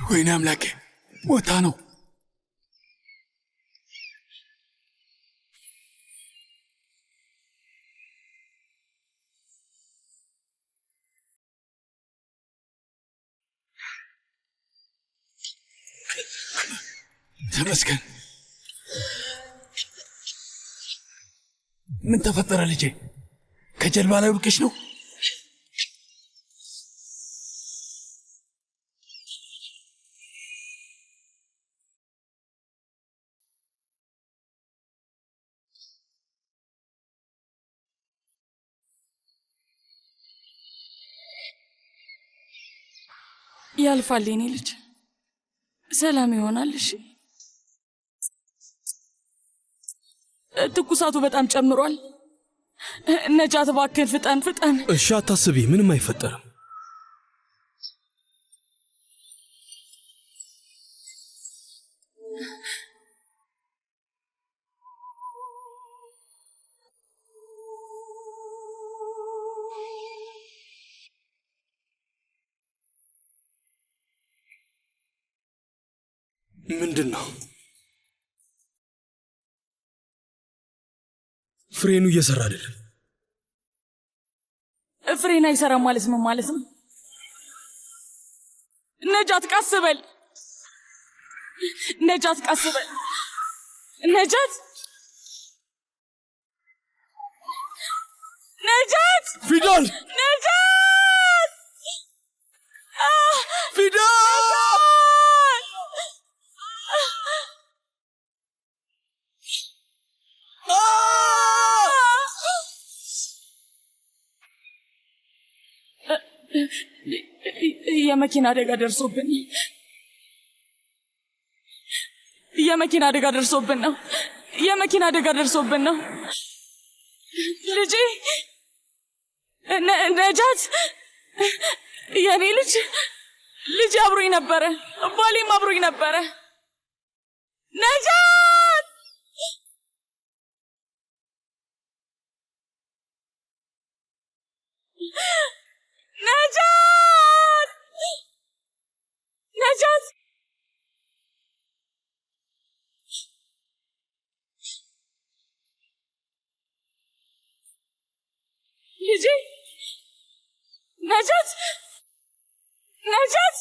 ወይኔ አምላኬ ሞታ ነው። ተመስገን። ምን ተፈጠረ ልጄ? ከጀልባ ላይ ወድቀሽ ነው? ያልፋል የኔ ልጅ፣ ሰላም ይሆናል። እሺ ትኩሳቱ በጣም ጨምሯል። ነጃት እባክህን ፍጠን ፍጠን። እሺ አታስቢ፣ ምንም አይፈጠርም። ምንድን ነው? ፍሬኑ እየሰራ አይደለም። ፍሬን አይሰራም ማለት ምን ማለት ነው? ነጃት ቀስ በል፣ ነጃት ቀስ በል፣ ነጃት ነጃት ፊዳን ነጃት ፊዳን የመኪና አደጋ ደርሶብን የመኪና አደጋ ደርሶብን ነው። የመኪና አደጋ ደርሶብን ነው። ልጄ ነጃት፣ የኔ ልጅ ልጅ አብሮኝ ነበረ፣ ባሌም አብሮኝ ነበረ። ነጃት ነጃት ነጃት ልጄ ነጃት ነጃት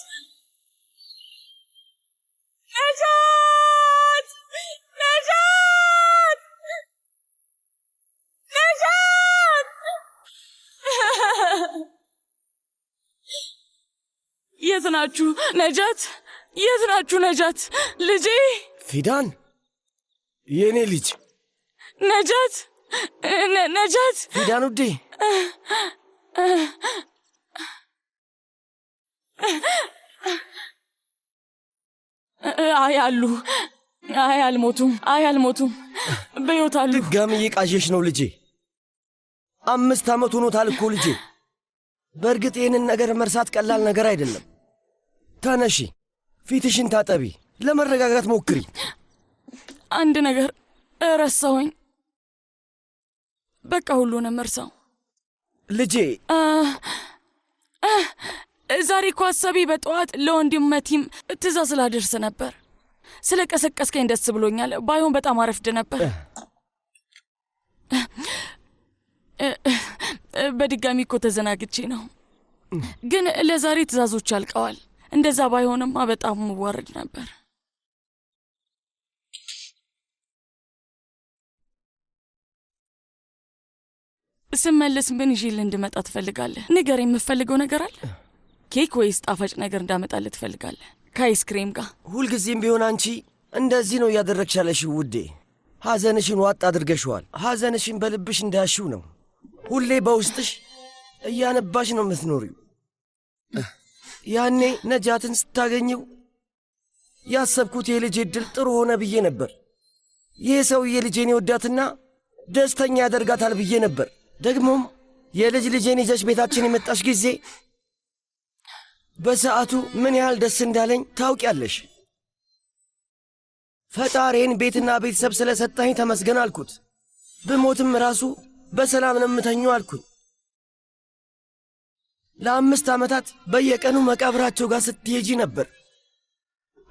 ነጃት ነጃት ነጃት የት ናችሁ ነጃት? የት ናችሁ ነጃት? ልጄ ፊዳን የኔ ልጅ ነጃት ነጃት ፊዳን ውዴ አይ አሉ። አይ አልሞቱም። አይ አልሞቱም፣ በሕይወት አሉ። ድጋሚ እየቃዠሽ ነው ልጄ። 5 ዓመት ሆኖታል እኮ ልጄ። በእርግጥ ይህንን ነገር መርሳት ቀላል ነገር አይደለም። ተነሺ፣ ፊትሽን ታጠቢ፣ ለመረጋጋት ሞክሪ። አንድ ነገር ረሳሁኝ። በቃ ሁሉንም እርሳው ልጄ። ዛሬ እኮ አሰቢ በጠዋት ለወንድም መቲም ትእዛዝ ላደርስ ነበር። ስለ ቀሰቀስከኝ ደስ ብሎኛል። ባይሆን በጣም አረፍድ ነበር። በድጋሚ እኮ ተዘናግቼ ነው። ግን ለዛሬ ትእዛዞች አልቀዋል። እንደዛ ባይሆንማ በጣም መዋረድ ነበር። ስመለስ ምን ይዤልህ እንድመጣ ትፈልጋለህ? ንገር። የምፈልገው ነገር አለ? ኬክ ወይስ ጣፋጭ ነገር እንዳመጣልህ ትፈልጋለህ? ከአይስክሬም ጋር። ሁልጊዜም ቢሆን አንቺ እንደዚህ ነው እያደረግሽ ያለሽው ውዴ። ሐዘንሽን ዋጥ አድርገሽዋል። ሐዘንሽን በልብሽ እንዳያሽው ነው። ሁሌ በውስጥሽ እያነባሽ ነው የምትኖሪው። ያኔ ነጃትን ስታገኘው ያሰብኩት የልጄ ዕድል ጥሩ ሆነ ብዬ ነበር። ይህ ሰውዬ ልጄን ይወዳትና ደስተኛ ያደርጋታል ብዬ ነበር። ደግሞም የልጅ ልጄን ይዘሽ ቤታችን የመጣሽ ጊዜ በሰዓቱ ምን ያህል ደስ እንዳለኝ ታውቂያለሽ። ፈጣሪን ቤትና ቤተሰብ ስለሰጠኝ ተመስገን አልኩት። ብሞትም ራሱ በሰላም ነው የምተኘው አልኩኝ። ለ5 ዓመታት በየቀኑ መቃብራቸው ጋር ስትሄጂ ነበር።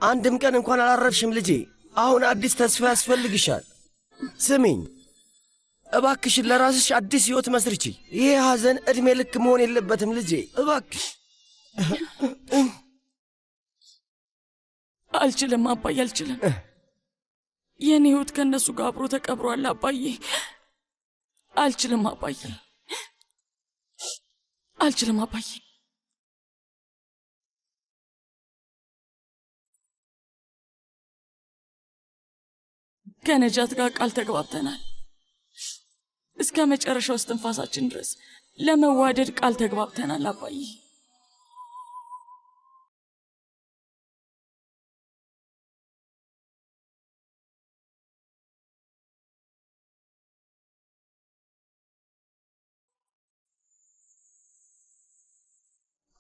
አንድም ቀን እንኳን አላረፍሽም ልጄ። አሁን አዲስ ተስፋ ያስፈልግሻል። ስሚኝ እባክሽን፣ ለራስሽ አዲስ ሕይወት መስርቺ። ይሄ ሐዘን ዕድሜ ልክ መሆን የለበትም ልጄ፣ እባክሽ። አልችልም አባዬ፣ አልችልም። የኔ ሕይወት ከእነሱ ጋር አብሮ ተቀብሯል አባዬ። አልችልም አባዬ፣ አልችልም አባዬ። ከነጃት ጋር ቃል ተግባብተናል። እስከ መጨረሻው እስትንፋሳችን ድረስ ለመዋደድ ቃል ተግባብተናል አባዬ።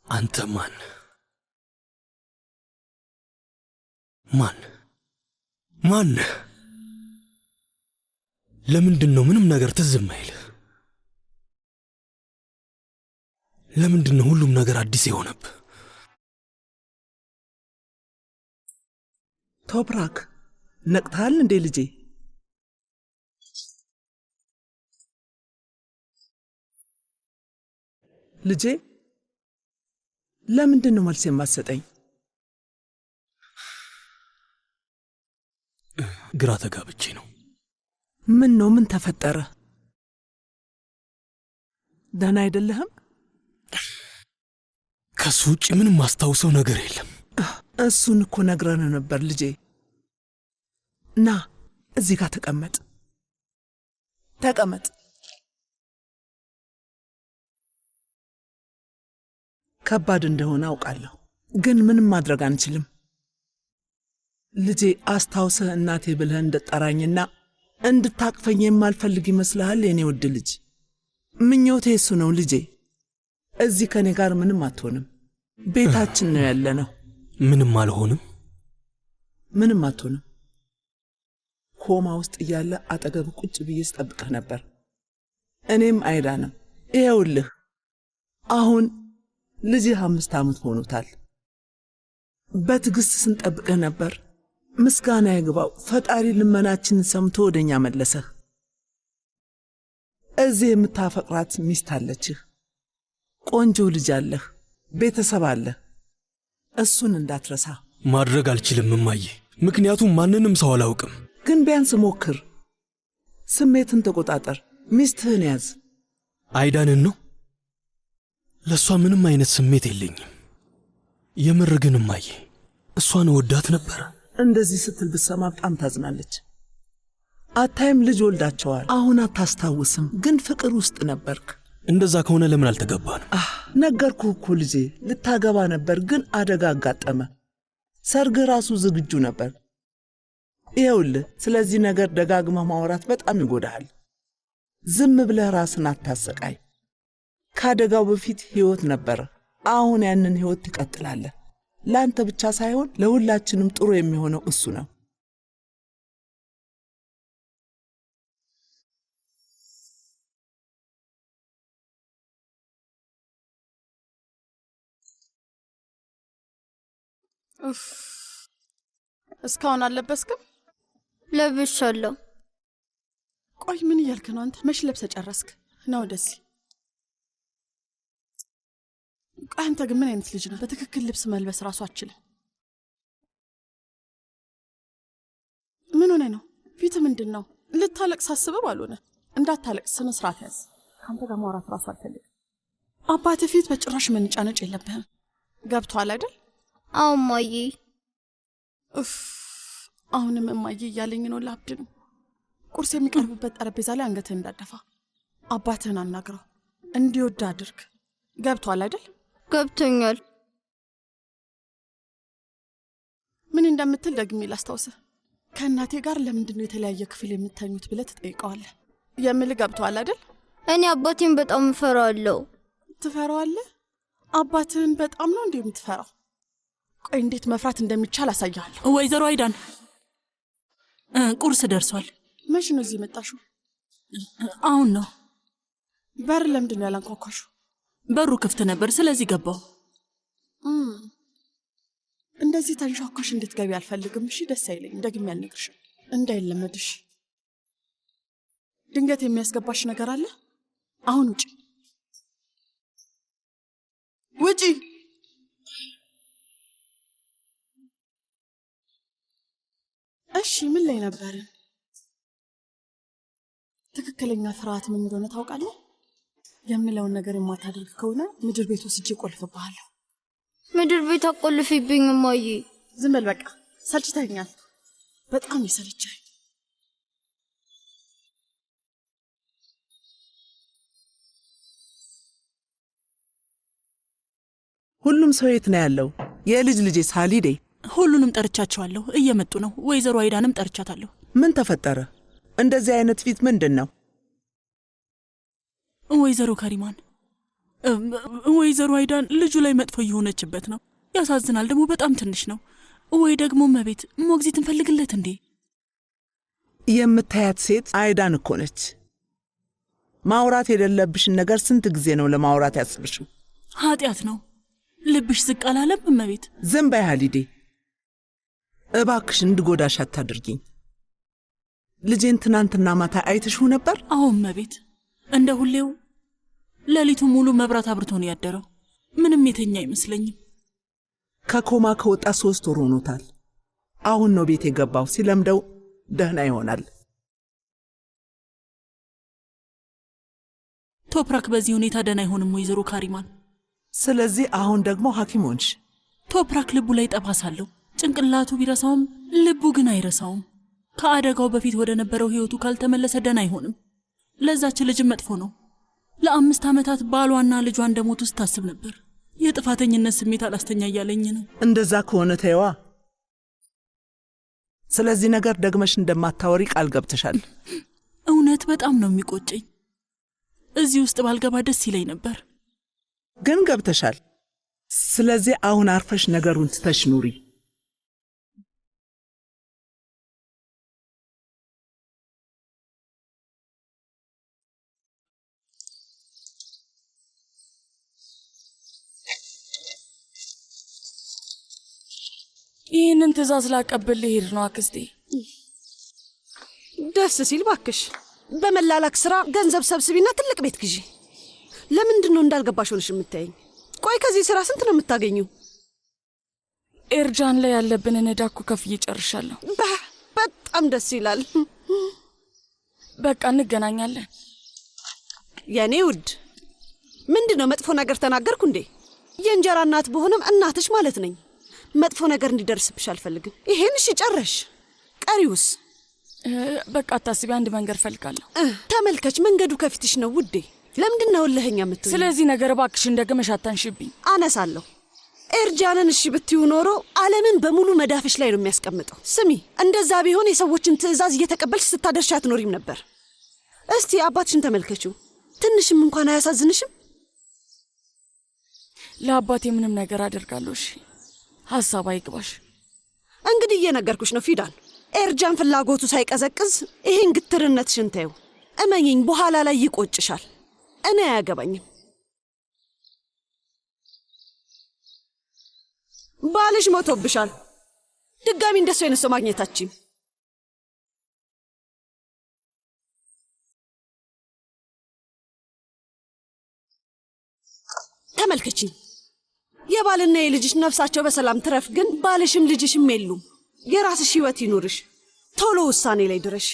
አንተ ማን ማን ማን? ለምንድን ነው ምንም ነገር ትዝ የማይል? ለምንድን ነው ሁሉም ነገር አዲስ የሆነብህ? ቶፕራክ ነቅተሃል እንዴ ልጄ? ልጄ ለምንድን ነው መልስ የማትሰጠኝ? ግራ ተጋብቼ ነው። ምን ነው? ምን ተፈጠረ? ደህና አይደለህም? ከሱ ውጭ ምንም ማስታውሰው ነገር የለም። እሱን እኮ ነግረን ነበር ልጄ። ና እዚህ ጋር ተቀመጥ፣ ተቀመጥ። ከባድ እንደሆነ አውቃለሁ፣ ግን ምንም ማድረግ አንችልም። ልጄ አስታውሰህ እናቴ ብለህ እንድጠራኝና እንድታቅፈኝ የማልፈልግ ይመስልሃል? የኔ ውድ ልጅ፣ ምኞቴ እሱ ነው ልጄ። እዚህ ከኔ ጋር ምንም አትሆንም። ቤታችን ነው ያለነው። ምንም አልሆንም። ምንም አትሆንም። ኮማ ውስጥ እያለ አጠገብ ቁጭ ብዬ ስጠብቅህ ነበር። እኔም አይዳንም። ይኸውልህ አሁን ልጅህ 5 ዓመት ሆኖታል። በትዕግሥት ስንጠብቅህ ነበር። ምስጋና ይግባው፣ ፈጣሪ ልመናችንን ሰምቶ ወደኛ መለሰህ። እዚህ የምታፈቅራት ሚስት አለችህ፣ ቆንጆ ልጅ አለህ፣ ቤተሰብ አለህ። እሱን እንዳትረሳ። ማድረግ አልችልም እማዬ፣ ምክንያቱም ማንንም ሰው አላውቅም። ግን ቢያንስ ሞክር። ስሜትን ተቆጣጠር። ሚስትህን ያዝ። አይዳንን ነው? ለእሷ ምንም አይነት ስሜት የለኝም። የምር ግን እማዬ እሷን ወዳት ነበረ። እንደዚህ ስትል ብትሰማ በጣም ታዝናለች። አታይም? ልጅ ወልዳቸዋል። አሁን አታስታውስም፣ ግን ፍቅር ውስጥ ነበርክ። እንደዛ ከሆነ ለምን አልተገባንም? ነገርኩህ እኮ ልጄ፣ ልታገባ ነበር፣ ግን አደጋ አጋጠመ። ሰርግ ራሱ ዝግጁ ነበር። ይኸውልህ፣ ስለዚህ ነገር ደጋግመህ ማውራት በጣም ይጎዳሃል። ዝም ብለህ ራስን አታሰቃይ። ከአደጋው በፊት ሕይወት ነበረ። አሁን ያንን ሕይወት ትቀጥላለህ። ለአንተ ብቻ ሳይሆን ለሁላችንም ጥሩ የሚሆነው እሱ ነው። እስካሁን አልለበስክም? ለብሻለሁ። ቆይ ምን እያልክ ነው አንተ? መች ለብሰ ጨረስክ? ነው ደስ አንተ ግን ምን አይነት ልጅ ነህ? በትክክል ልብስ መልበስ ራሱ አትችልም። ምን ሆነ ነው? ፊት ምንድን ነው? ልታለቅስ አስበህ ባልሆነ እንዳታለቅስ ስነ ስርዓት ያዝ። ካንተ ጋር ማውራት ራሱ አልፈልግም። አባትህ ፊት በጭራሽ መንጫነጭ የለብህም። ገብቶሃል አይደል? አዎ እማዬ። አሁንም እማዬ እያለኝ ነው። ላብድ ነው። ቁርስ የሚቀርብበት ጠረጴዛ ላይ አንገትህን እንዳደፋ። አባትህን አናግረው፣ እንዲወድ አድርግ። ገብቶሃል አይደል? ገብቶኛል። ምን እንደምትል ደግሜ ላስታውስህ። ከእናቴ ጋር ለምንድን ነው የተለያየ ክፍል የምተኙት ብለህ ትጠይቀዋለህ። የምልህ ገብቶሃል አይደል? እኔ አባቴን በጣም እፈራዋለሁ። ትፈራዋለህ? አባትህን በጣም ነው እንዴ የምትፈራው? ቆይ እንዴት መፍራት እንደሚቻል አሳያለሁ። ወይዘሮ አይዳን ቁርስ ደርሷል። መች ነው እዚህ መጣሽው? አሁን ነው። በር ለምንድን ነው ያላንኳኳሽው? በሩ ክፍት ነበር፣ ስለዚህ ገባው። እንደዚህ ተንሻኳሽ እንድትገቢ አልፈልግም። እሺ ደስ አይለኝም። ደግሜ አልነግርሽም እንዳይለመድሽ። ድንገት የሚያስገባሽ ነገር አለ? አሁን ውጪ ውጪ። እሺ ምን ላይ ነበርን? ትክክለኛ ፍርሃት ምን እንደሆነ ታውቃለህ? የምለውን ነገር የማታደርግ ከሆነ ምድር ቤት ወስጄ እቆልፍብሃለሁ። ምድር ቤት አቆልፊብኝ እማዬ። ዝም በል በቃ፣ ሰልችተኛል። በጣም ይሰለቻል። ሁሉም ሰው የት ነው ያለው? የልጅ ልጄ ሳሊዴ? ሁሉንም ጠርቻቸዋለሁ፣ እየመጡ ነው። ወይዘሮ አይዳንም ጠርቻታለሁ። ምን ተፈጠረ? እንደዚህ አይነት ፊት ምንድን ነው? ወይዘሮ ከሪማን፣ ወይዘሮ አይዳን ልጁ ላይ መጥፎ እየሆነችበት ነው። ያሳዝናል። ደግሞ በጣም ትንሽ ነው። ወይ ደግሞ መቤት ሞግዚት እንፈልግለት እንዴ? የምታያት ሴት አይዳን እኮ ነች። ማውራት የሌለብሽን ነገር ስንት ጊዜ ነው ለማውራት ያስብሽው? ኃጢአት ነው። ልብሽ ዝቅ አላለም መቤት? ዝም በይ ሃሊዴ፣ እባክሽ እንድጎዳሽ አታድርጊኝ። ልጄን ትናንትና ማታ አይተሽው ነበር? አዎ መቤት፣ እንደ ሁሌው ሌሊቱ ሙሉ መብራት አብርቶ ነው ያደረው። ምንም የተኛ አይመስለኝም። ከኮማ ከወጣ 3 ወር ሆኖታል። አሁን ነው ቤት የገባው። ሲለምደው ደህና ይሆናል። ቶፕራክ በዚህ ሁኔታ ደህና አይሆንም ወይዘሮ ካሪማን። ስለዚህ አሁን ደግሞ ሐኪም ሆንሽ። ቶፕራክ ልቡ ላይ ጠባሳ አለው። ጭንቅላቱ ቢረሳውም ልቡ ግን አይረሳውም። ከአደጋው በፊት ወደ ነበረው ህይወቱ ካልተመለሰ ደህና አይሆንም። ለዛች ልጅም መጥፎ ነው። ለ5 ዓመታት ባሏና ልጇ እንደሞቱ ስታስብ ነበር። የጥፋተኝነት ስሜት አላስተኛ እያለኝ ነው። እንደዛ ከሆነ ተይዋ። ስለዚህ ነገር ደግመሽ እንደማታወሪ ቃል ገብተሻል። እውነት በጣም ነው የሚቆጨኝ። እዚህ ውስጥ ባልገባ ደስ ይለኝ ነበር፣ ግን ገብተሻል። ስለዚህ አሁን አርፈሽ ነገሩን ትተሽ ኑሪ። ይህንን ትእዛዝ ላቀብልህ ሄድ ነው አክስቴ። ደስ ሲል ባክሽ በመላላክ ስራ ገንዘብ ሰብስቢና ትልቅ ቤት ግዢ። ለምንድን ነው እንዳልገባሽ ሆነሽ የምታየኝ? ቆይ ከዚህ ስራ ስንት ነው የምታገኙው? ኤርጃን ላይ ያለብንን ዕዳ እኮ ከፍዬ ጨርሻለሁ። በጣም ደስ ይላል። በቃ እንገናኛለን። የኔ ውድ ምንድን ነው መጥፎ ነገር ተናገርኩ እንዴ? የእንጀራ እናት በሆነም እናትሽ ማለት ነኝ። መጥፎ ነገር እንዲደርስብሽ አልፈልግም። ይሄን እሺ ጨረሽ። ቀሪውስ? በቃ አታስቢ፣ አንድ መንገድ ፈልጋለሁ። ተመልከች፣ መንገዱ ከፊትሽ ነው ውዴ። ለምንድን ነው ለህኛ የምትሆኚ? ስለዚህ ነገር እባክሽ እንደገመሽ አታንሽብኝ። አነሳለሁ። ኤርጃንን እሺ ብትዩ ኖሮ ዓለምን በሙሉ መዳፍሽ ላይ ነው የሚያስቀምጠው። ስሚ፣ እንደዛ ቢሆን የሰዎችን ትዕዛዝ እየተቀበልሽ ስታደርሽ አትኖሪም ነበር። እስቲ አባትሽን ተመልከችው። ትንሽም እንኳን አያሳዝንሽም? ለአባቴ ምንም ነገር አደርጋለሁ። እሺ ሐሳብ አይግባሽ። እንግዲህ እየነገርኩሽ ነው ፊዳን። ኤርጃን ፍላጎቱ ሳይቀዘቅዝ ይሄን ግትርነትሽን ተይው። እመኚኝ፣ በኋላ ላይ ይቆጭሻል። እኔ አያገባኝም። ባልሽ ሞቶብሻል። ድጋሚ እንደሱ አይነት ሰው ማግኘታችን ተመልከቺኝ። የባልና የልጅሽ ነፍሳቸው በሰላም ትረፍ። ግን ባልሽም ልጅሽም የሉም። የራስሽ ህይወት ይኑርሽ። ቶሎ ውሳኔ ላይ ድረሽ።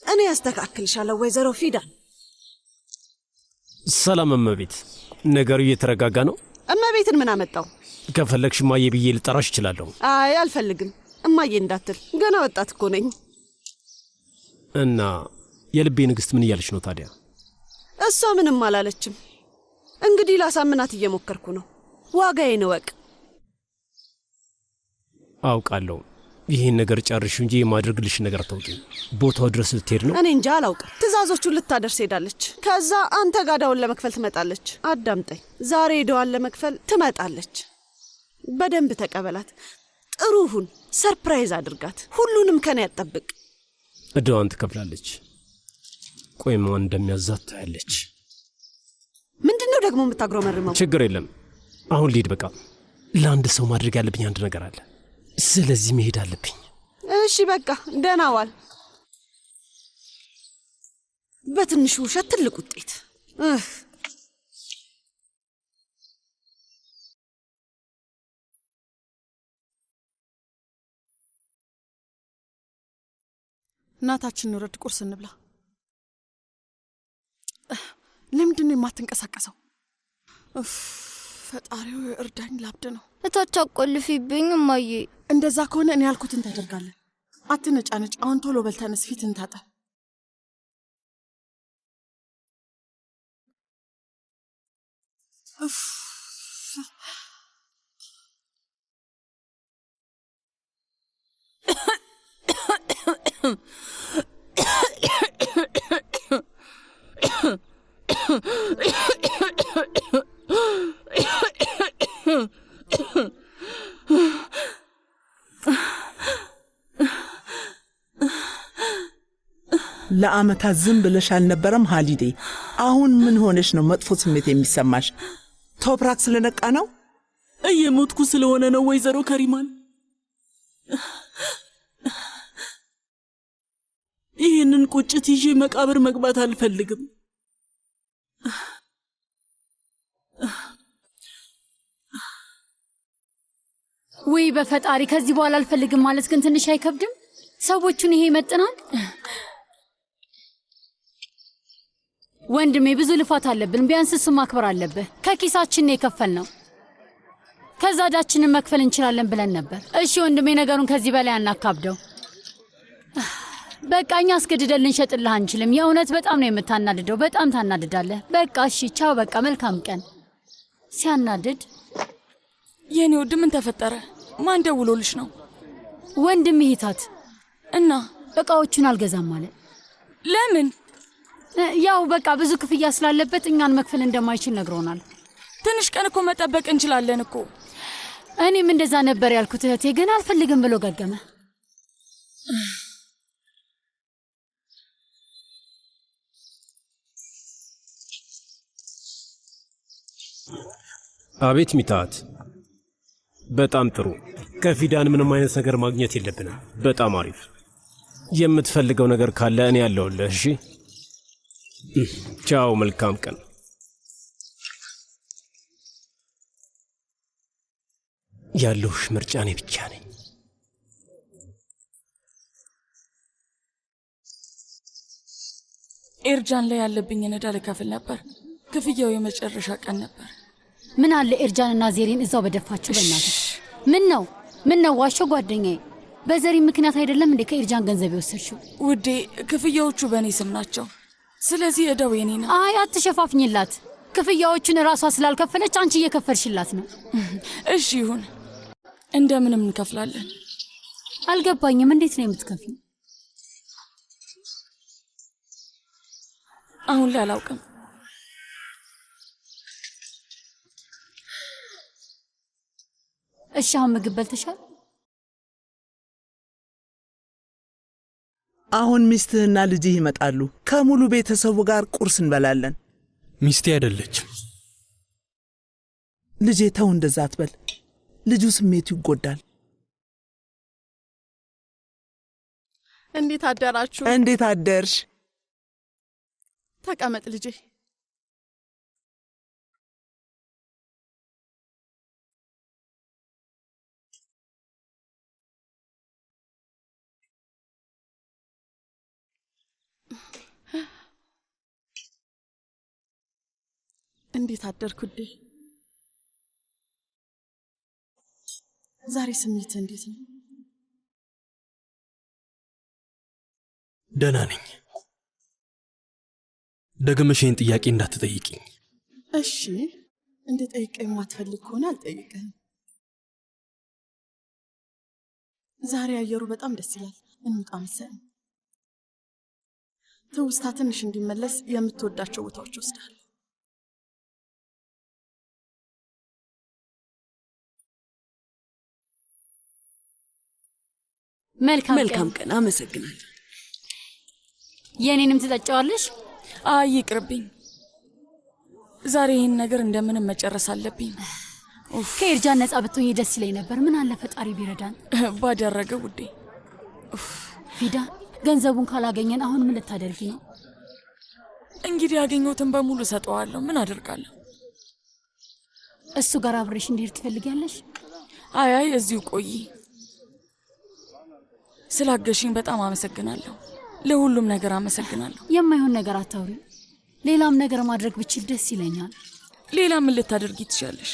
እኔ ያስተካክልሻለሁ ወይዘሮ ፊዳን። ሰላም እመቤት። ነገሩ እየተረጋጋ ነው? እመቤትን ምን አመጣው? ከፈለግሽ እማዬ ብዬ ልጠራሽ እችላለሁ። አይ አልፈልግም። እማዬ እንዳትል፣ ገና ወጣት እኮ ነኝ። እና የልቤ ንግሥት ምን እያለች ነው ታዲያ? እሷ ምንም አላለችም። እንግዲህ ላሳምናት እየሞከርኩ ነው። ዋጋዬን እወቅ። አውቃለሁ። ይህን ነገር ጨርሽ እንጂ የማድረግልሽ ነገር አታውቂም። ቦታው ድረስ ልትሄድ ነው? እኔ እንጃ አላውቅም። ትእዛዞቹን ልታደርስ ሄዳለች። ከዛ አንተ ጋዳውን ለመክፈል ትመጣለች። አዳምጠኝ። ዛሬ ዕዳዋን ለመክፈል ትመጣለች። በደንብ ተቀበላት። ጥሩ ሁን። ሰርፕራይዝ አድርጋት። ሁሉንም ከኔ ያጠብቅ። ዕዳዋን ትከፍላለች። ቆይ ማን እንደሚያዛት ታያለች። ምንድነው ደግሞ የምታግረመርመው? ችግር የለም አሁን ልሂድ በቃ። ለአንድ ሰው ማድረግ ያለብኝ አንድ ነገር አለ፣ ስለዚህ መሄድ አለብኝ። እሺ በቃ ደህና ዋል። በትንሹ ውሸት ትልቅ ውጤት። እናታችን ወረድ፣ ቁርስ እንብላ። ለምንድነው የማትንቀሳቀሰው? ፈጣሪው እርዳኝ፣ ላብድ ነው። እታች አቆልፊብኝ እማዬ። እንደዛ ከሆነ እኔ ያልኩትን ታደርጋለህ። አትነጫነጭ። አሁን ቶሎ በልተነስ፣ ፊትን ታጠብ። ለአመታት ዝም ብለሽ አልነበረም ሃሊዴ? አሁን ምን ሆነሽ ነው መጥፎ ስሜት የሚሰማሽ? ቶፕራክ ስለነቃ ነው? እየሞትኩ ስለሆነ ነው ወይዘሮ ከሪማን። ይህንን ቁጭት ይዤ መቃብር መግባት አልፈልግም። ወይ በፈጣሪ፣ ከዚህ በኋላ አልፈልግም ማለት ግን ትንሽ አይከብድም? ሰዎቹን ይሄ ይመጥናል? ወንድሜ ብዙ ልፋት አለብን፣ ቢያንስ እሱ ማክበር አለብህ። ከኪሳችን ነው የከፈልነው። ከዛ ዕዳችንን መክፈል እንችላለን ብለን ነበር። እሺ ወንድሜ፣ ነገሩን ከዚህ በላይ አናካብደው። በቃ እኛ አስገድደን ልንሸጥልህ አንችልም። የእውነት በጣም ነው የምታናድደው፣ በጣም ታናድዳለህ። በቃ እሺ ቻው፣ በቃ መልካም ቀን። ሲያናድድ። የኔ ውድ ምን ተፈጠረ? ማን ደውሎልሽ ነው? ወንድም ይሄታት እና እቃዎቹን አልገዛም ማለት ለምን? ያው በቃ ብዙ ክፍያ ስላለበት እኛን መክፈል እንደማይችል ነግሮናል። ትንሽ ቀን እኮ መጠበቅ እንችላለን እኮ። እኔም እንደዛ ነበር ያልኩት እህቴ፣ ግን አልፈልግም ብሎ ገገመ። አቤት ሚታት፣ በጣም ጥሩ። ከፊዳን ምንም አይነት ነገር ማግኘት የለብንም። በጣም አሪፍ። የምትፈልገው ነገር ካለ እኔ ያለሁልህ። እሺ ቻው፣ መልካም ቀን። ያለሁሽ ምርጫ እኔ ብቻ ነኝ። ኤርጃን ላይ ያለብኝን ዕዳ ልከፍል ነበር። ክፍያው የመጨረሻ ቀን ነበር። ምን አለ ኤርጃንና ዜሬን እዛው በደፋችሁ። በእናትህ ምን ነው ዋሸው ጓደኛዬ። በዘሪ ምክንያት አይደለም እንዴ ከኤርጃን ገንዘብ የወሰድሽው? ውዴ ክፍያዎቹ በእኔ ስም ናቸው። ስለዚህ ዕዳው የኔ ነው። አይ አትሸፋፍኝላት። ክፍያዎቹን ራሷ ስላልከፈለች አንቺ እየከፈልሽላት ነው። እሺ ይሁን፣ እንደምንም እንከፍላለን። አልገባኝም። እንዴት ነው የምትከፍይው? አሁን ላይ አላውቅም። እሺ አሁን ምግብ በልተሻል? አሁን ሚስትህና ልጅህ ይመጣሉ። ከሙሉ ቤተሰቡ ጋር ቁርስ እንበላለን። ሚስቴ አይደለችም። ልጄ ተው እንደዛ አትበል። ልጁ ስሜቱ ይጎዳል። እንዴት አደራችሁ? እንዴት አደርሽ? ተቀመጥ ልጄ። እንዴት አደርክ ውዴ? ዛሬ ስሜት እንዴት ነው? ደህና ነኝ። ደግመሽ ይህን ጥያቄ እንዳትጠይቂኝ እሺ? እንድጠይቀኝ የማትፈልግ ከሆነ አልጠይቅህም። ዛሬ አየሩ በጣም ደስ ይላል። እንውጣ መሰለኝ። ትውስታ ትንሽ እንዲመለስ የምትወዳቸው ቦታዎች ወስዳል። መልካም ቀን። አመሰግናለሁ። የኔንም ትጠጫዋለሽ? አይ ይቅርብኝ። ዛሬ ይህን ነገር እንደምንም መጨረስ አለብኝ። ከኤርጃን ነጻ ብትሆኝ ደስ ይለኝ ነበር። ምን አለ ፈጣሪ ቢረዳን ባደረገ ውዴ። ፊዳን ገንዘቡን ካላገኘን አሁን ምን ልታደርጊ ነው? እንግዲህ ያገኘሁትን በሙሉ ሰጠዋለሁ። ምን አደርጋለሁ? እሱ ጋር አብረሽ እንዲሄድ ትፈልጊያለሽ? አይ እዚሁ ቆይ። ስላገሽኝ በጣም አመሰግናለሁ። ለሁሉም ነገር አመሰግናለሁ። የማይሆን ነገር አታውሪ። ሌላም ነገር ማድረግ ብችል ደስ ይለኛል። ሌላ ምን ልታደርጊ ትችያለሽ?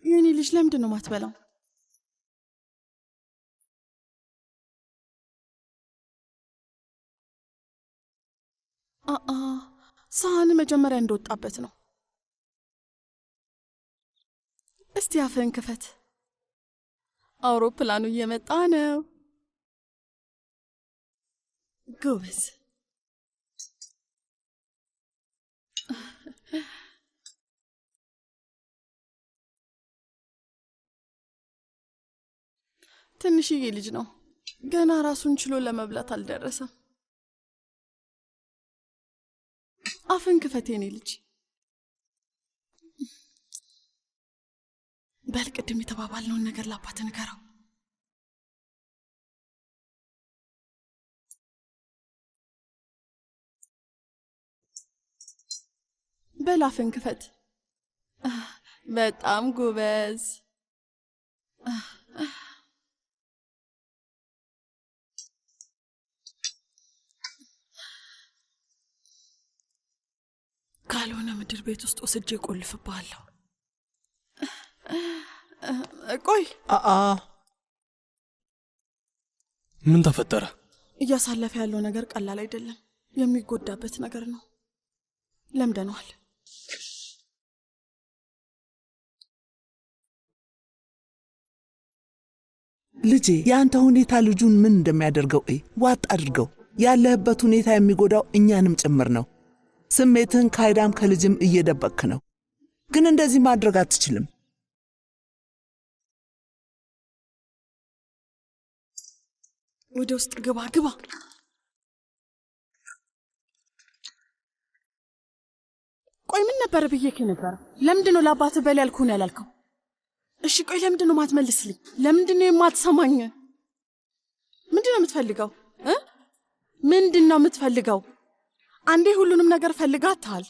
የኔ ልጅ ለምንድን ነው ማትበላው? ሳህን መጀመሪያ እንደወጣበት ነው። እስቲ አፍህን ክፈት። አውሮፕላኑ እየመጣ ነው። ጎበዝ። ትንሽዬ ልጅ ነው። ገና ራሱን ችሎ ለመብላት አልደረሰም። አፍን ክፈት የኔ ልጅ። በል ቅድም የተባባልነውን ነገር ለአባት ንገረው። በል አፍን ክፈት። በጣም ጎበዝ። ካልሆነ ምድር ቤት ውስጥ ወስጄ ቆልፍብሃለሁ። ቆይ ምን ተፈጠረ? እያሳለፈ ያለው ነገር ቀላል አይደለም። የሚጎዳበት ነገር ነው። ለምደነዋል። ልጄ ያንተ ሁኔታ ልጁን ምን እንደሚያደርገው ዋጥ አድርገው። ያለህበት ሁኔታ የሚጎዳው እኛንም ጭምር ነው። ስሜትህን ካይዳም ከልጅም እየደበቅክ ነው። ግን እንደዚህ ማድረግ አትችልም። ወደ ውስጥ ግባ ግባ። ቆይ ምን ነበር ብዬሽ ነበር? ለምንድን ነው ለአባትህ በል ያልኩህን ያላልከው? እሺ ቆይ ለምንድን ነው ማትመልስልኝ? ለምንድን ነው የማትሰማኝ? ምንድን ነው የምትፈልገው? ምንድን ነው የምትፈልገው? አንዴ ሁሉንም ነገር ፈልጋታል፣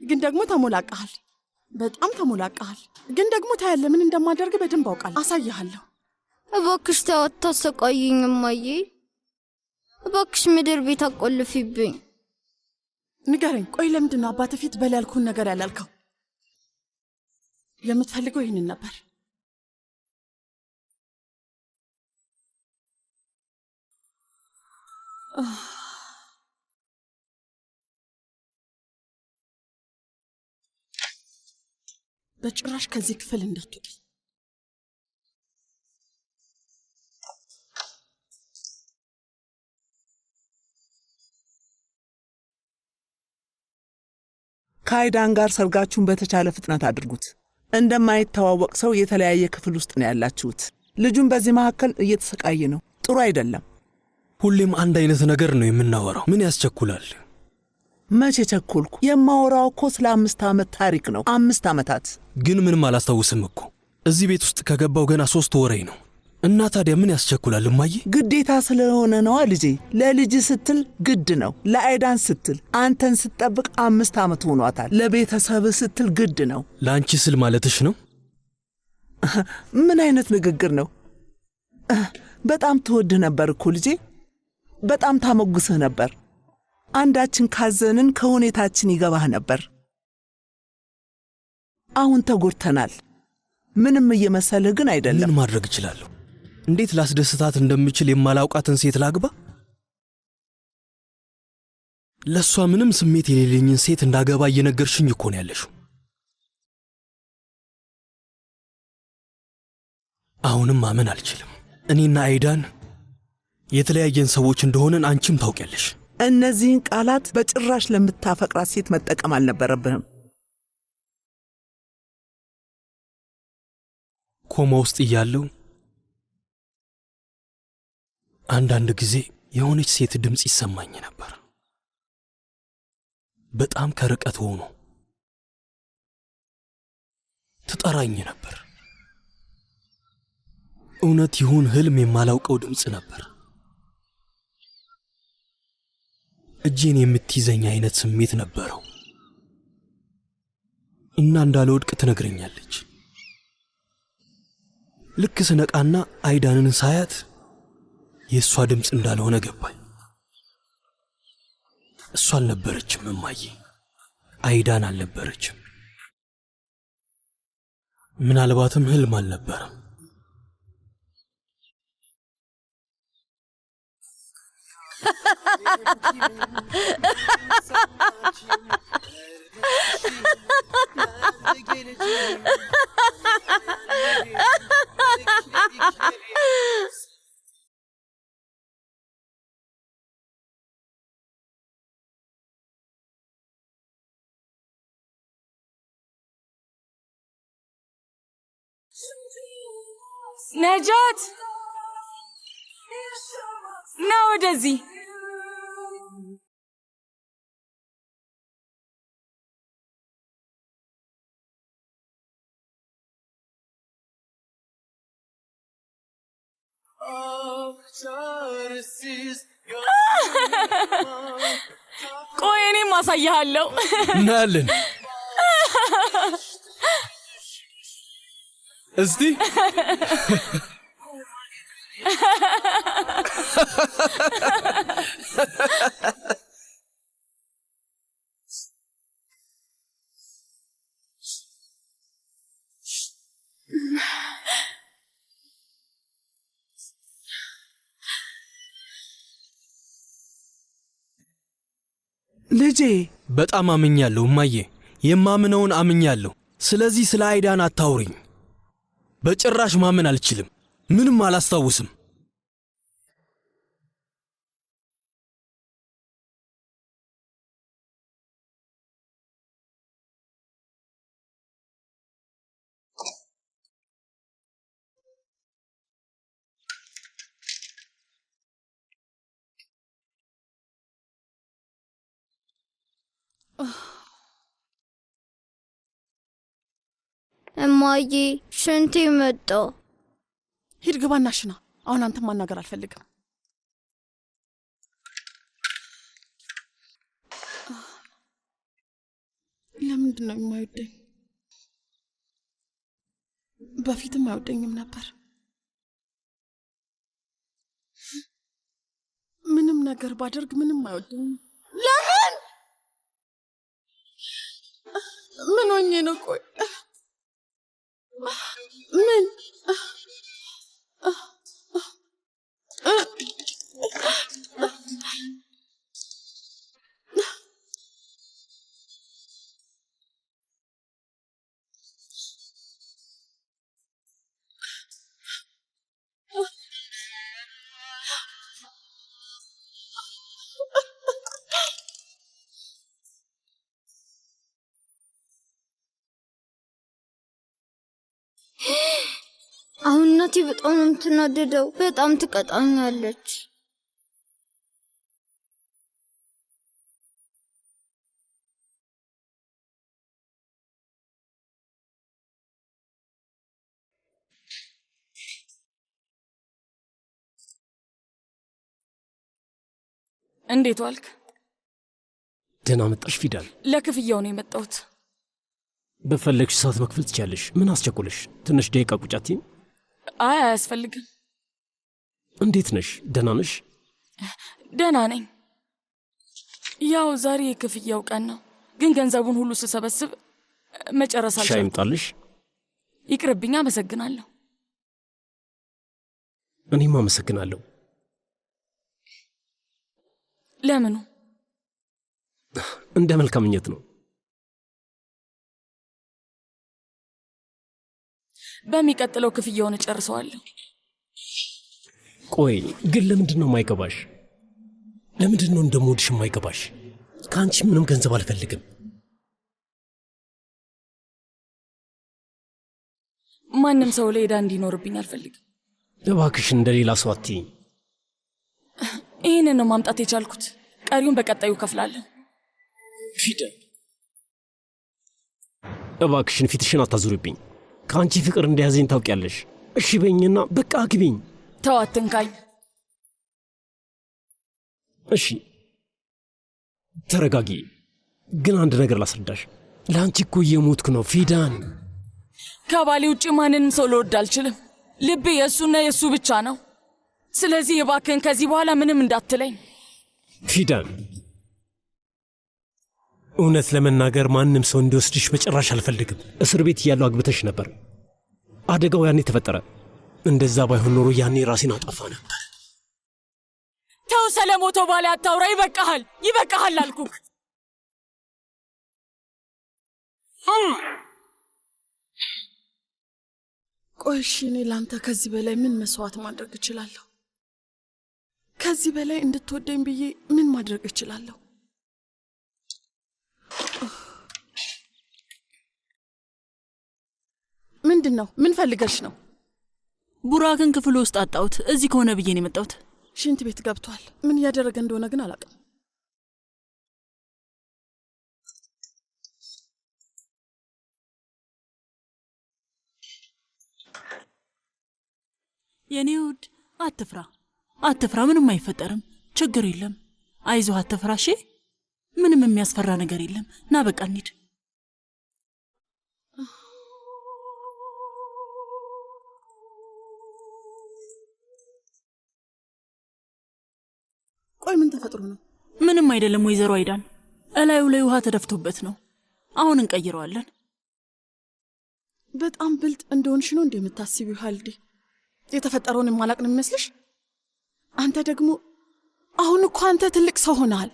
ግን ደግሞ ተሞላቀሃል። በጣም ተሞላቀሃል። ግን ደግሞ ታያለህ፣ ምን እንደማደርግ በደንብ አውቃለሁ። አሳይሃለሁ። እባክሽ ተው፣ አታሰቃይኝ እማዬ። እባክሽ ምድር ቤት አቆልፊብኝ። ንገረኝ፣ ቆይ ለምንድን ነው አባትህ ፊት በል ያልኩህን ነገር ያላልከው? የምትፈልገው ይህንን ነበር። በጭራሽ ከዚህ ክፍል እንዳትወጪ። ከአይዳን ጋር ሰርጋችሁን በተቻለ ፍጥነት አድርጉት። እንደማይተዋወቅ ሰው የተለያየ ክፍል ውስጥ ነው ያላችሁት። ልጁን በዚህ መካከል እየተሰቃየ ነው። ጥሩ አይደለም። ሁሌም አንድ አይነት ነገር ነው የምናወራው። ምን ያስቸኩላል? መቼ ቸኮልኩ? የማወራው እኮ ስለ 5 ዓመት ታሪክ ነው። 5 ዓመታት። ግን ምንም አላስታውስም እኮ። እዚህ ቤት ውስጥ ከገባው ገና 3 ወሬ ነው። እና ታዲያ ምን ያስቸኩላል እማዬ? ግዴታ ስለሆነ ነዋ ልጄ። ለልጅ ስትል ግድ ነው። ለአይዳን ስትል አንተን ስትጠብቅ 5 ዓመት ሆኗታል። ለቤተሰብ ስትል ግድ ነው። ለአንቺ ስል ማለትሽ ነው? ምን አይነት ንግግር ነው? በጣም ትወድህ ነበር እኮ ልጄ። በጣም ታሞግስህ ነበር። አንዳችን ካዘንን ከሁኔታችን ይገባህ ነበር። አሁን ተጎድተናል። ምንም እየመሰልህ ግን አይደለም። ምን ማድረግ እችላለሁ? እንዴት ላስደስታት እንደምችል የማላውቃትን ሴት ላግባ? ለሷ ምንም ስሜት የሌለኝን ሴት እንዳገባ እየነገርሽኝ እኮ ነው ያለሽው። አሁንም ማመን አልችልም። እኔና አይዳን የተለያየን ሰዎች እንደሆነን አንቺም ታውቂያለሽ። እነዚህን ቃላት በጭራሽ ለምታፈቅራት ሴት መጠቀም አልነበረብህም። ኮማ ውስጥ እያለው አንዳንድ ጊዜ የሆነች ሴት ድምፅ ይሰማኝ ነበር። በጣም ከርቀት ሆኖ ትጠራኝ ነበር። እውነት ይሁን ህልም የማላውቀው ድምፅ ነበር። እጄን የምትይዘኝ አይነት ስሜት ነበረው እና እንዳልወድቅ ትነግረኛለች። ልክ ስነቃና አይዳንን ሳያት የእሷ ድምፅ እንዳልሆነ ገባኝ። እሷ አልነበረችም እማዬ፣ አይዳን አልነበረችም። ምናልባትም ህልም አልነበረም። ነጃት ና ወደዚህ። ቆይ እኔም አሳይሃለሁ። እናያለን። እስቲ ልጄ በጣም አምኛለሁ እማዬ፣ የማምነውን አምኛለሁ። ስለዚህ ስለ አይዳን አታውሪኝ። በጭራሽ ማመን አልችልም። ምንም አላስታውስም። እማዬ ሽንቴ መጣ። ሂድ ግባና ሽና። አሁን አንተም ማናገር አልፈልግም። ለምንድን ነው የማይወደኝ? በፊትም አይወደኝም ነበር። ምንም ነገር ባደርግ ምንም አይወደኝም። ለምን? ምን ሆኜ ነው? ቆይ ምን አሁን እናቴ በጣም ነው የምትናደደው። በጣም ትቀጣኛለች። እንዴት ዋልክ? ደህና መጣሽ ፊዳን። ለክፍያው ነው የመጣሁት። በፈለግሽ ሰዓት መክፈል ትችያለሽ። ምን አስቸኮለሽ? ትንሽ ደቂቃ ቁጭ አትይም? አይ አያስፈልግም። እንዴት ነሽ? ደህና ነሽ? ደህና ነኝ። ያው ዛሬ የክፍያው ቀን ነው፣ ግን ገንዘቡን ሁሉ ስሰበስብ መጨረስ አልቻልኩም። ሻይ ይምጣልሽ? ይቅርብኝ። አመሰግናለሁ። እኔም አመሰግናለሁ። ለምኑ? እንደ መልካምኘት ነው። በሚቀጥለው ክፍያውን እጨርሰዋለሁ። ቆይ ግን ለምንድነው የማይገባሽ? ለምንድነው እንደምወድሽ የማይገባሽ? ከአንቺ ምንም ገንዘብ አልፈልግም። ማንም ሰው ላይ ዕዳ እንዲኖርብኝ አልፈልግም። እባክሽ እንደሌላ ሰው አትይኝ። ይህንን ነው ማምጣት የቻልኩት። ቀሪውን በቀጣዩ ከፍላለሁ። ፊደን እባክሽን ፊትሽን አታዙርብኝ። ከአንቺ ፍቅር እንደያዘኝ ታውቂያለሽ። እሺ በይኝና በቃ አግቢኝ። ተው አትንካኝ። እሺ ተረጋጊ። ግን አንድ ነገር ላስረዳሽ። ለአንቺ እኮ እየሞትኩ ነው ፊዳን። ከባሌ ውጭ ማንንም ሰው ልወድ አልችልም። ልቤ የእሱና የእሱ ብቻ ነው። ስለዚህ እባክህን ከዚህ በኋላ ምንም እንዳትለኝ ፊዳን። እውነት ለመናገር ማንም ሰው እንዲወስድሽ በጭራሽ አልፈልግም። እስር ቤት እያለሁ አግብተሽ ነበር። አደጋው ያኔ ተፈጠረ። እንደዛ ባይሆን ኖሮ ያኔ ራሴን አጠፋ ነበር። ተው ስለሞተው ባለ አታውራ። ይበቃሃል፣ ይበቃሃል አልኩህ። ቆይ እሺ፣ እኔ ለአንተ ከዚህ በላይ ምን መስዋዕት ማድረግ እችላለሁ? ከዚህ በላይ እንድትወደኝ ብዬ ምን ማድረግ እችላለሁ? ምንድን ነው? ምን ፈልገሽ ነው? ቡራክን ክፍል ውስጥ አጣሁት። እዚህ ከሆነ ብዬ ነው የመጣሁት። ሽንት ቤት ገብቷል። ምን እያደረገ እንደሆነ ግን አላውቅም። የኔ ውድ አትፍራ፣ አትፍራ። ምንም አይፈጠርም። ችግር የለም። አይዞህ፣ አትፍራ። እሺ፣ ምንም የሚያስፈራ ነገር የለም። ና በቃ እንሂድ። ቆይ ምን ተፈጥሮ ነው? ምንም አይደለም ወይዘሮ አይዳን። እላዩ ላይ ውሃ ተደፍቶበት ነው። አሁን እንቀይረዋለን። በጣም ብልጥ እንደሆንሽ ነው እንደምታስቢው ሀልዲ። የተፈጠረውን የማላቅ ነው የሚመስልሽ? አንተ ደግሞ አሁን እኮ አንተ ትልቅ ሰው ሆነሃል።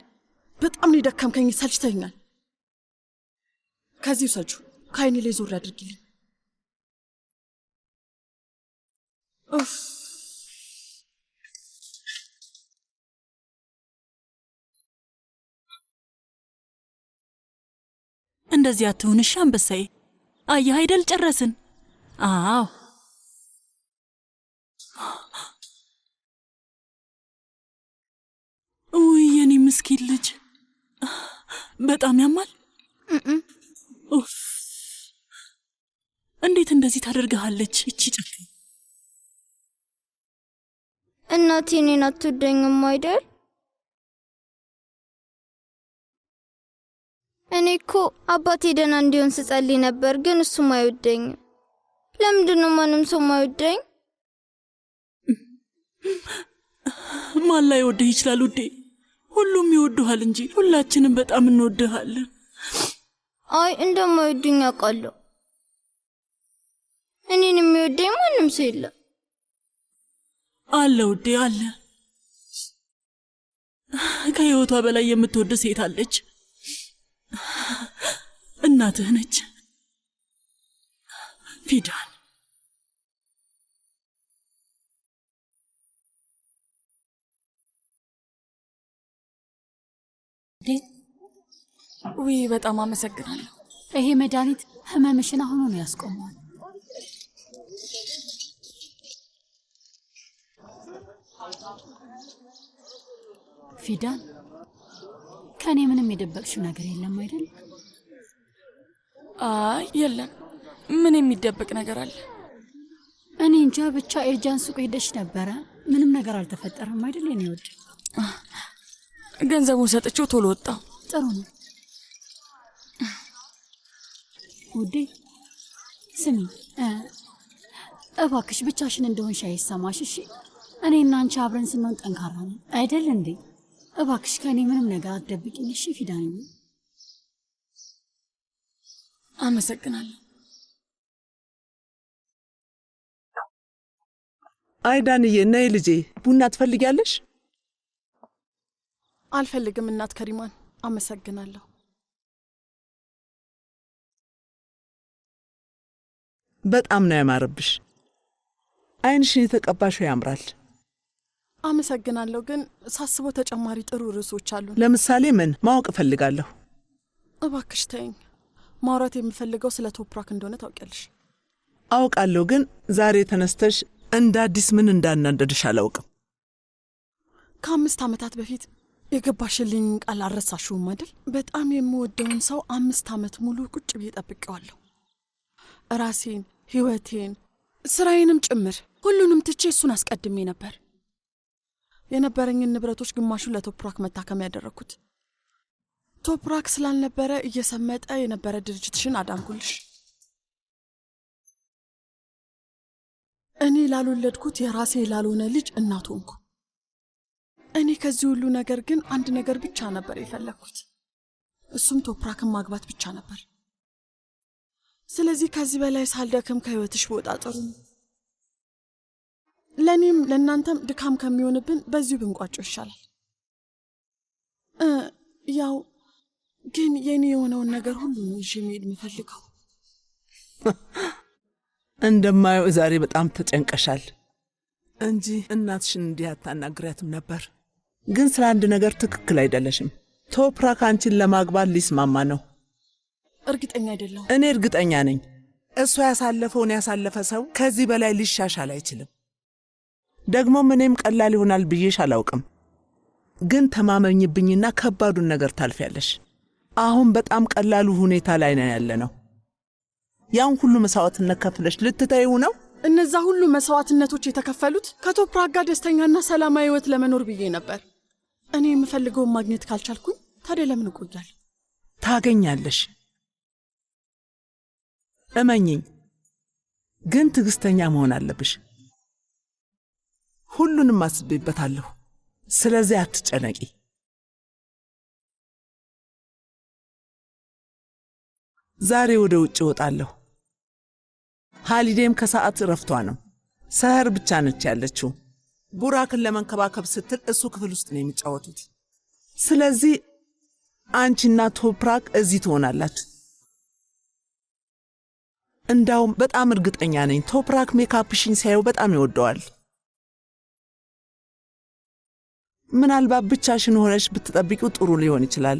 በጣም ነው የደከምከኝ፣ ሰልችተኛል። ከዚህ ውሰጁ፣ ከአይኔ ላይ ዞር አድርጊልኝ። ኡፍ እንደዚህ አትሁን እሺ አንበሳዬ። አየህ አይደል ጨረስን። አዎ ውይ የኔ ምስኪን ልጅ በጣም ያማል። ኡፍ እንዴት እንደዚህ ታደርግሃለች እቺ ጨካኝ? እናቴ እኔን አትወደኝም አይደል? እኔ እኮ አባቴ ደህና እንዲሆን ስጸልይ ነበር፣ ግን እሱም አይወደኝም። ለምንድን ነው ማንም ሰው ማይወደኝ? ማን ላይ ወደህ ይችላል ውዴ? ሁሉም ይወዱሃል እንጂ ሁላችንም በጣም እንወድሃለን። አይ እንደማይወዱኝ አውቃለሁ። እኔን የሚወደኝ ማንም ሰው የለም። አለ ውዴ አለ። ከህይወቷ በላይ የምትወድ ሴት አለች። እናትህ ነች ፊዳን። ውይ በጣም አመሰግናለሁ። ይሄ መድኃኒት ህመምሽን አሁኑ ነው ያስቆመዋል። ፊዳን ከኔ ምንም የደበቅሽው ነገር የለም አይደል? አይ የለም። ምን የሚደበቅ ነገር አለ? እኔ እንጃ። ብቻ ኤርጃን ሱቅ ሄደሽ ነበረ። ምንም ነገር አልተፈጠረም አይደል? የኔ ወድ ገንዘቡን ሰጥቼው ቶሎ ወጣ። ጥሩ ነው ውዴ። ስሚ እባክሽ ብቻሽን እንደሆንሽ አይሰማሽ እሺ? እኔና አንቺ አብረን ስንሆን ጠንካራ ነን አይደል እንዴ? እባክሽ ከኔ ምንም ነገር አትደብቂኝ እሺ ፊዳን? አመሰግናለሁ። አይዳንዬ ነይ ልጄ፣ ቡና ትፈልጊያለሽ? አልፈልግም እናት ከሪማን፣ አመሰግናለሁ። በጣም ነው ያማረብሽ። ዓይንሽን የተቀባሽው ያምራል። አመሰግናለሁ። ግን ሳስበው ተጨማሪ ጥሩ ርዕሶች አሉ። ለምሳሌ ምን ማወቅ እፈልጋለሁ? እባክሽ ተይኝ። ማውራት የምፈልገው ስለ ቶፕራክ እንደሆነ ታውቂያለሽ። አውቃለሁ፣ ግን ዛሬ ተነስተሽ እንደ አዲስ ምን እንዳናደድሽ አላውቅም። ከ5 ዓመታት በፊት የገባሽልኝ ቃል አልረሳሽውም አይደል? በጣም የምወደውን ሰው 5 ዓመት ሙሉ ቁጭ ብዬ ጠብቄዋለሁ። ራሴን፣ ህይወቴን፣ ስራዬንም ጭምር ሁሉንም ትቼ እሱን አስቀድሜ ነበር። የነበረኝን ንብረቶች ግማሹን ለቶፕራክ መታከም ያደረኩት። ቶፕራክ ስላልነበረ እየሰመጠ የነበረ ድርጅትሽን አዳንኩልሽ። እኔ ላልወለድኩት የራሴ ላልሆነ ልጅ እናት ሆንኩ። እኔ ከዚህ ሁሉ ነገር ግን አንድ ነገር ብቻ ነበር የፈለግኩት፣ እሱም ቶፕራክን ማግባት ብቻ ነበር። ስለዚህ ከዚህ በላይ ሳልደክም ከህይወትሽ ብወጣ ጥሩ ነው። ለእኔም ለእናንተም ድካም ከሚሆንብን በዚሁ ብንቋጨው ይሻላል። ያው ግን የኔ የሆነውን ነገር ሁሉ ነው ይዤ መሄድ የምፈልገው። እንደማየው ዛሬ በጣም ተጨንቀሻል እንጂ እናትሽን እንዲህ አታናግሪያትም ነበር። ግን ስለ አንድ ነገር ትክክል አይደለሽም። ቶፕራክ አንቺን ለማግባት ሊስማማ ነው። እርግጠኛ አይደለሁ። እኔ እርግጠኛ ነኝ። እሱ ያሳለፈውን ያሳለፈ ሰው ከዚህ በላይ ሊሻሻል አይችልም። ደግሞ እኔም ቀላል ይሆናል ብዬሽ አላውቅም። ግን ተማመኝብኝና ከባዱን ነገር ታልፊያለሽ። አሁን በጣም ቀላሉ ሁኔታ ላይ ነው ያለነው። ያን ሁሉ መስዋዕትነት ከፍለሽ ልትተይው ነው? እነዛ ሁሉ መስዋዕትነቶች የተከፈሉት ከቶፕራክ ጋር ደስተኛና ሰላማዊ ህይወት ለመኖር ብዬ ነበር። እኔ የምፈልገውን ማግኘት ካልቻልኩኝ ታዲያ ለምን እቆያለሁ? ታገኛለሽ፣ እመኚኝ። ግን ትዕግስተኛ መሆን አለብሽ። ሁሉንም አስቤበታለሁ። ስለዚህ አትጨነቂ። ዛሬ ወደ ውጭ እወጣለሁ። ሃሊዴም ከሰዓት እረፍቷ ነው። ሰህር ብቻ ነች ያለችው። ቡራክን ለመንከባከብ ስትል እሱ ክፍል ውስጥ ነው የሚጫወቱት። ስለዚህ አንቺና ቶፕራክ እዚህ ትሆናላችሁ። እንዳውም በጣም እርግጠኛ ነኝ ቶፕራክ ሜካፕሽን ሲያየው በጣም ይወደዋል። ምናልባት ብቻሽን ሆነሽ ብትጠብቂው ጥሩ ሊሆን ይችላል።